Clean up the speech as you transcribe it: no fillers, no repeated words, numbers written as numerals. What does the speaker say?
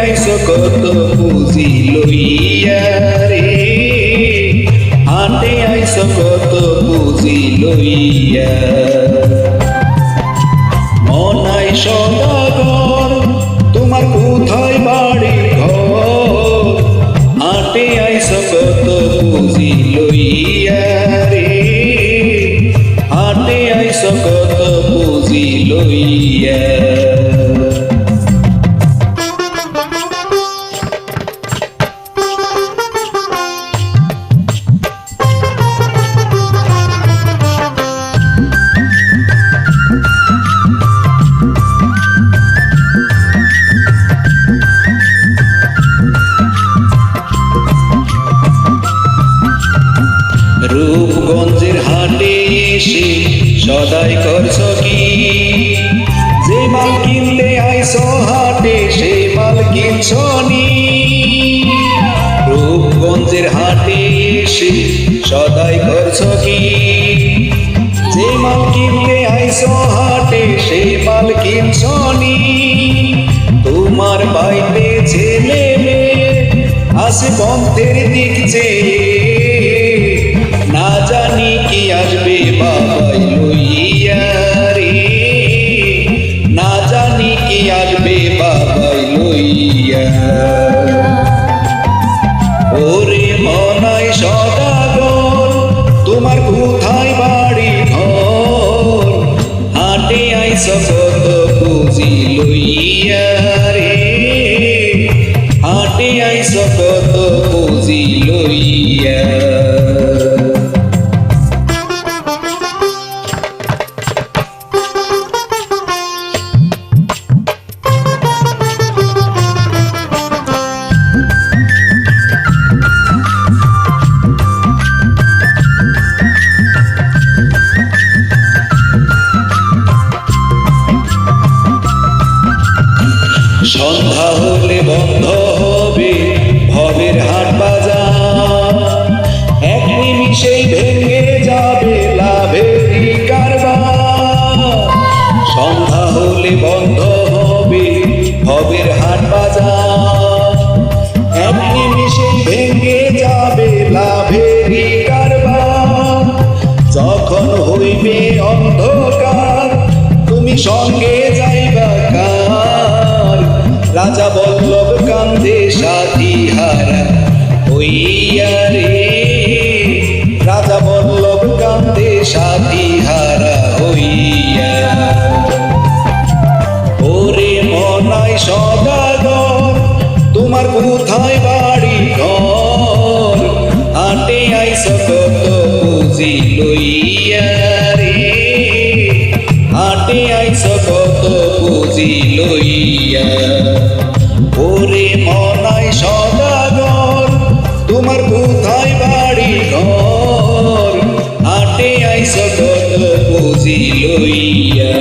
আইসো কত পুঁজি লইয়া রে, হাটে আইসো কত পুঁজি লইয়া। মনাই সদাগর তোমার কোথায় বাড়ি ঘর, হাটে আইসো কত পুঁজি লইয়া রে, হাটে আইসো কত পুঁজি লইয়া। রূপগঞ্জের হাটে এসে সদাই করছ কি, যে মাল কিনতে আইসো হাটে সে মাল কিনছ নি। রূপগঞ্জের হাটে এসে সদাই করছ কি, যে মাল কিনতে আইসো হাটে সে মাল কিনছ নি। তোমার বাইতে ছেলে মেয়ে আসে পন্থের দিক চেয়ে, না জানি কি আসবে বাবাই লইয়া রে, না জানি কি আসবে বাবাই লইয়া। ওরে মনাই সদাগর তোমার কোথায় বাড়ি ঘর, হাটে আইসো কত পুঁজি লইয়া রে, হাটে আইসো কত পুঁজি লইয়া। সন্ধ্যা হলে বন্ধ হবে ভবের হাট বাজার, এক নিমিষেই ভেঙে যাবে লাভেরই কারবার। সন্ধ্যা হলে বন্ধ হবে ভবের হাট বাজার, এক নিমিষেই ভেঙে যাবে লাভেরই কারবার। যখন হইবে অন্ধকার তুমি সঙ্গে যাইবা কার, রাজা বল্লভ কান্দে সাথী হারা হইয়া রে, রাজা বল্লভ কান্দে সাথী হারা হইয়া। ওরে মনাই সদাগর তোমার কোথায় বাড়ি ঘর, হাটে আইসো কত পুঁজি লইয়া রে, হাটে আইসো কত পুঁজি লইয়া। ওরে মনাই সদাগর তোমার কোথায় বাড়ি ঘর, হাটে আইসো কত পুঁজি লইয়া।